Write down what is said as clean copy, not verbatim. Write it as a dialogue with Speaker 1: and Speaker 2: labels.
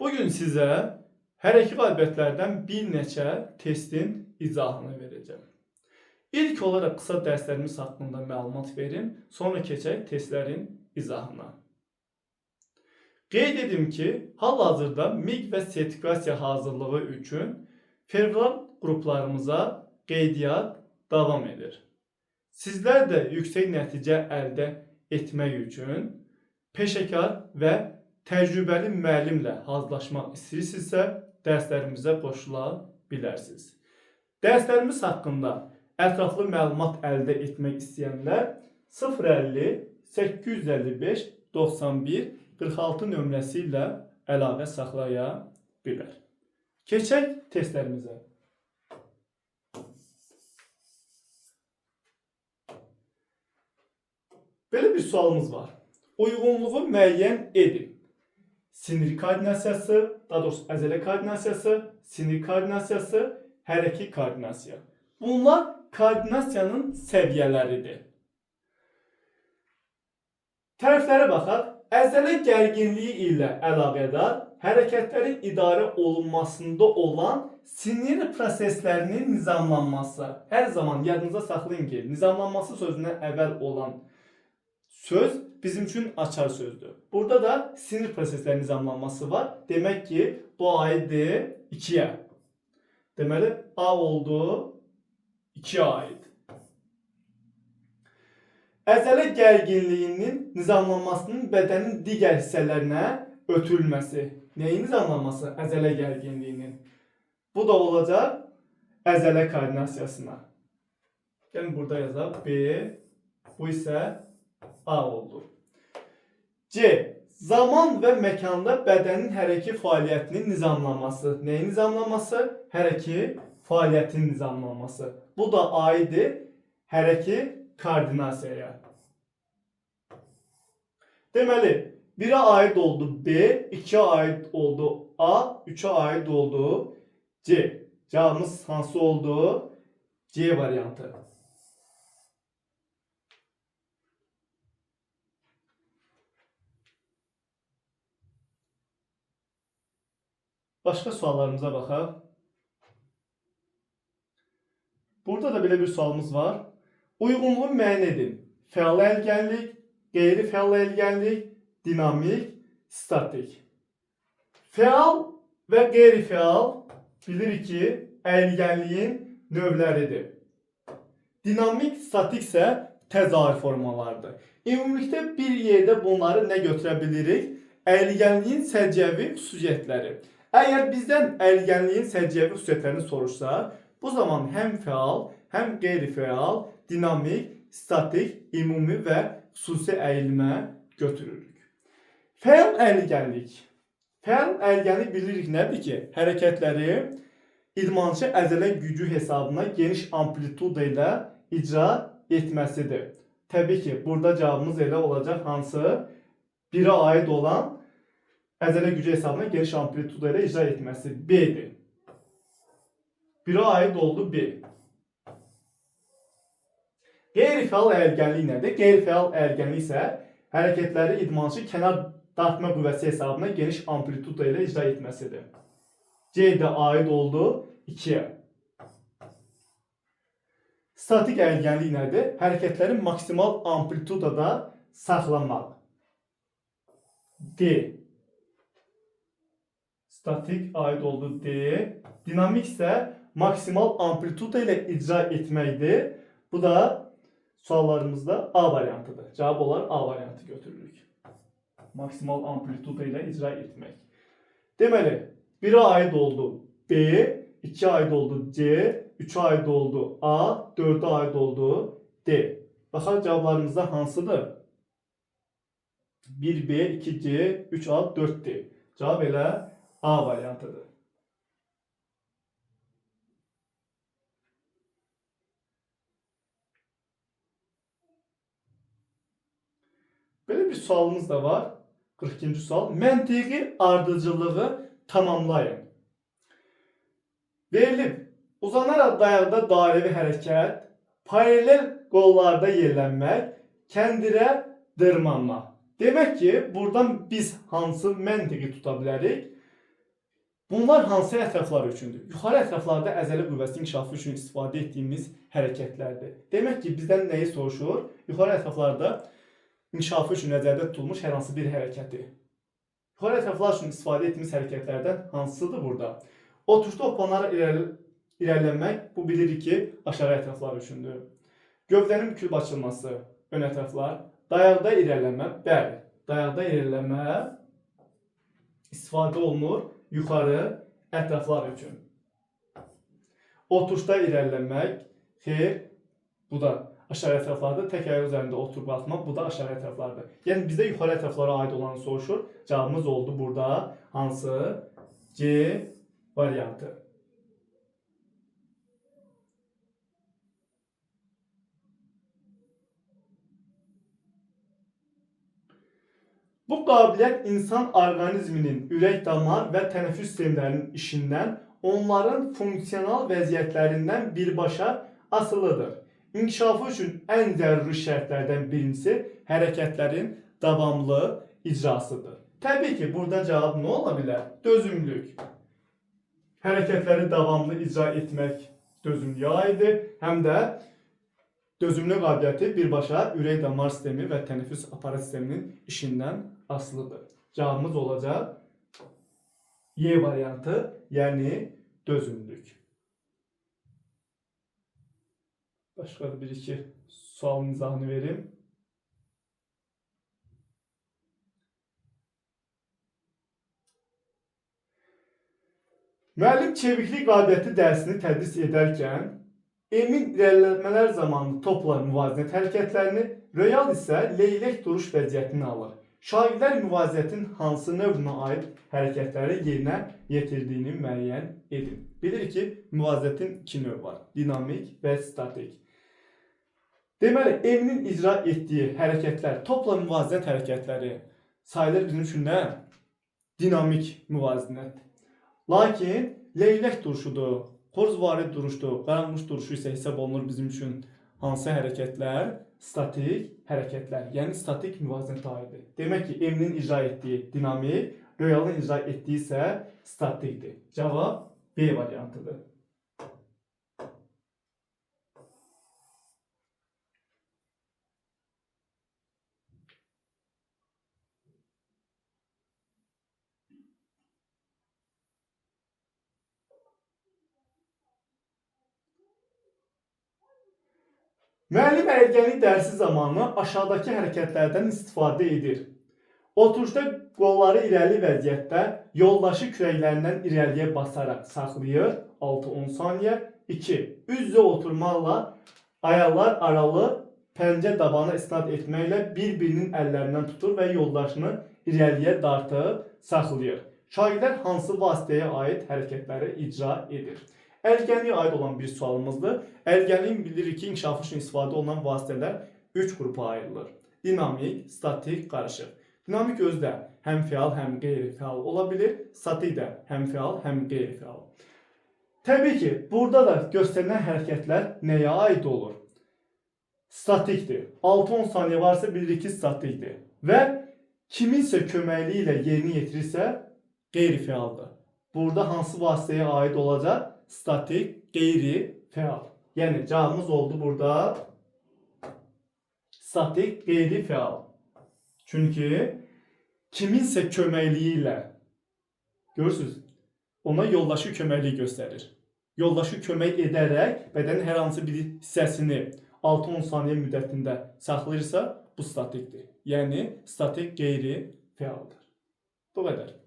Speaker 1: Bugün sizə hər iki əlifbələrdən bir neçə testin izahını verəcəm. İlk olaraq qısa dərslərimiz haqqında məlumat verim, sonra keçək testlərin izahına. Qeyd edim ki, hal-hazırda MİQ və sertifikasiya hazırlığı üçün fevral qruplarımıza qeydiyyat davam edir. Sizlər də yüksək nəticə əldə etmək üçün peşəkar və təcrübəli müəllimlə hazırlaşmaq istəyirsinizsə, dərslərimizə qoşula bilərsiniz. Dərslərimiz haqqında ətraflı məlumat əldə etmək istəyənlər 050 855 91 46 nömrəsi ilə əlaqə saxlaya bilər. Keçək testlərimizə. Belə bir sualımız var. Uyğunluğu müəyyən edin. Sinir koordinasiyası, daha doğrusu əzələ koordinasiyası, sinir koordinasiyası, hərəki koordinasiya. Bunlar koordinasiyanın səviyyələridir. Tərəflərə baxaq. Əzələ gərginliyi ilə əlaqədar hərəkətlərin idarə olunmasında olan sinir proseslərinin nizamlanması. Hər zaman yadınıza saxlayın ki, nizamlanması sözündən əvvəl olan söz bizim üçün açar sözdür. Burada da sinir proseslərinin nizamlanması var. Demək ki, bu aiddir 2-yə. Deməli, A oldu 2-yə aid. Əzələ gərginliyinin nizamlanmasının bədənin digər hissələrinə ötürülməsi. Neyin nizamlanması? Əzələ gərginliyinin. Bu da olacaq əzələ koordinasiyasına. Gəlin burada yazaq. B, bu isə A oldu. C. Zaman və məkanda bədənin hərəki fəaliyyətinin nizamlanması. Neyin nizamlanması? Hərəki fəaliyyətin nizamlanması. Bu da aiddir hərəki koordinasiyaya. Deməli, 1-ə aid oldu B, 2-ə aid oldu A, 3-ə aid oldu C. Cavabımız hansı oldu? C variantı. Başqa suallarımıza baxaq. Burada da belə bir sualımız var. Uyğunluğu müəyyən edin. Fəal əlgənlik, qeyri-fəal əlgənlik, dinamik, statik. Fəal və qeyri-fəal bilirik ki, əlgənliyin növləridir. Dinamik, statik isə təzahür formalardır. Ümumilikdə bir yerdə bunları nə götürə bilirik? Əlgənliyin səciyyəvi xüsusiyyətləri. Əgər bizdən əlgənliyin səciyyəvi xüsusiyyətlərini soruşsa, bu zaman həm fəal, həm qeyri-fəal, dinamik, statik, ümumi və xüsusi əyilmə götürürük. Fəal əlgənlik. Fəal əlgənlik bilirik nədir ki? Hərəkətləri idmançı əzələ gücü hesabına geniş amplituda ilə icra etməsidir. Təbii ki, burada cavabımız elə olacaq hansı? 1-ə aid olan əzələ gücü hesabına geniş amplituda ilə icra etməsi B-dir. 1-ə aid oldu B. Qeyri-fəal əyilgənlik nədir? Qeyri-fəal əyilgənlik isə hərəkətləri idmançı kənar dartma qüvvəsi hesabına geniş amplituda ilə icra etməsidir. C-də aid oldu 2-yə. Statik əyilgənlik nədir? Hərəkətləri maksimal amplitudada saxlamaq. D. Statik aid oldu D. Dinamik isə maksimal amplituda ilə icra etməkdir. Bu da suallarımızda A variantıdır. Cavab olaraq A variantı götürürük. Maksimal amplituda ilə icra etmək. Deməli, 1-ə aid oldu B, 2-ə aid oldu C, 3-ə aid oldu A, 4-ə aid oldu D. Baxaq cavablarımızda hansıdır? 1B, 2C, 3A, 4D. Cavab elə A variantıdır. Belə bir sualımız da var. 42-ci sual. Məntiqi ardıcılığı tamamlayın. Verilib, uzanaraq dayaqda dairəvi hərəkət, paralel qollarda yerlənmək, kəndirə dırmanmaq. Demək ki, buradan biz hansı məntiqi tuta bilərik? Bunlar hansı ətraflar üçündür? Yuxarı ətraflarda əzələ qüvvəsinin inkişafı üçün istifadə etdiyimiz hərəkətlərdir. Demək ki, bizdən nəyi soruşur? Yuxarı ətraflarda inkişafı üçün nəzərdə tutulmuş hər hansı bir hərəkəti. Yuxarı ətraflar üçün istifadə etdiyimiz hərəkətlərdən hansıdır burada? Oturuşda hoppanaraq irəliləmək, bu bilirik ki, aşağı ətraflar üçündür. Gövdənin bükülüb açılması, ön ətraflar. Dayaqda irəliləmə, bəli, dayaqda irəliləmə istifadə olunur yuxarı ətraflar üçün. Oturuşda irəliləmək, xeyr, bu da aşağı ətraflardır. Tək ayaq üzərində oturub qalxmaq, bu da aşağı ətraflardır. Yəni bizdə yuxarı ətraflara aid olanı soruşur. Cavabımız oldu burada hansı? C variantı. Bu qabiliyyət insan orqanizminin ürək, damar və tənəffüs sistemlərinin işindən, onların funksional vəziyyətlərindən birbaşa asılıdır. İnkişafı üçün ən zəruri şərtlərdən birincisi hərəkətlərin davamlı icrasıdır. Təbii ki, burada cavab nə ola bilər? Dözümlülük. Hərəkətləri davamlı icra etmək dözümlüyə aiddir, həm də dözümlü qabiliyyəti birbaşa ürək, damar sistemi və tənəffüs aparat sisteminin işindən asılıdır. Cavabımız olacaq Y variantı, yəni dözümlülük. Başqa da bir-iki sualın izahını verim. Müəllim çeviklik qabiliyyəti dərsini tədris edərkən emin irəliləmələr zamanı topla müvazinət hərəkətlərini, real isə leylək duruş vəziyyətini alır. Şagirdlər müvazinətin hansı növünə aid hərəkətləri yerinə yetirdiyini müəyyən edin. Bilirik ki, müvazinətin iki növü var. Dinamik və statik. Deməli, eminin icra etdiyi hərəkətlər, topla müvazinət hərəkətləri sayılır bizim üçün nə? Dinamik müvazinət. Lakin leylək duruşudur, xoruzvari duruşdur, qaranquş duruşu isə hesab olunur bizim üçün hansı hərəkətlər? Statik hərəkətlər, yəni statik müvazinətə aiddir. Demək ki, eminin icra etdiyi dinamik, realın icra etdiyi isə statikdir. Cavab B variantıdır. Müəllim əyilgənlik dərsi zamanı aşağıdakı hərəkətlərdən istifadə edir. Oturuşda qolları irəli vəziyyətdə yoldaşı kürəklərindən irəliyə basaraq saxlayır 6-10 saniyə. 2. Üz-üzə oturmaqla ayaqlar aralı pəncə dabana istinad etməklə bir-birinin əllərindən tutur və yoldaşını irəliyə dartıb saxlayır. Şagirdlər hansı vasitəyə aid hərəkətləri icra edir? Əlgənliyə aid olan bir sualımızdır. Əlgənliyin bilirik ki, inkişafı üçün istifadə olunan vasitələr 3 qrupa ayrılır. Dinamik, statik, qarışıq. Dinamik özdə həm fəal, həm qeyri-fəal ola bilir. Statik də həm fəal, həm qeyri-fəal. Təbii ki, burada da göstərilən hərəkətlər nəyə aid olur? Statikdir. 6-10 saniyə varsa bilirik ki, statikdir. Və kiminsə köməkliyi ilə yerinə yetirirsə qeyri-fəaldır. Burada hansı vasitəyə aid olacaq? Statik, qeyri-fəal. Yəni cavabımız oldu burada statik, qeyri-fəal. Çünki kiminsə köməkliyi ilə, görürsünüz, ona yoldaşı köməkliyi göstərir. Yoldaşı kömək edərək bədənin hər hansı bir hissəsini 6-10 saniyə müddətində saxlayırsa, bu statikdir. Yəni statik, qeyri-fəaldır. Bu qədər.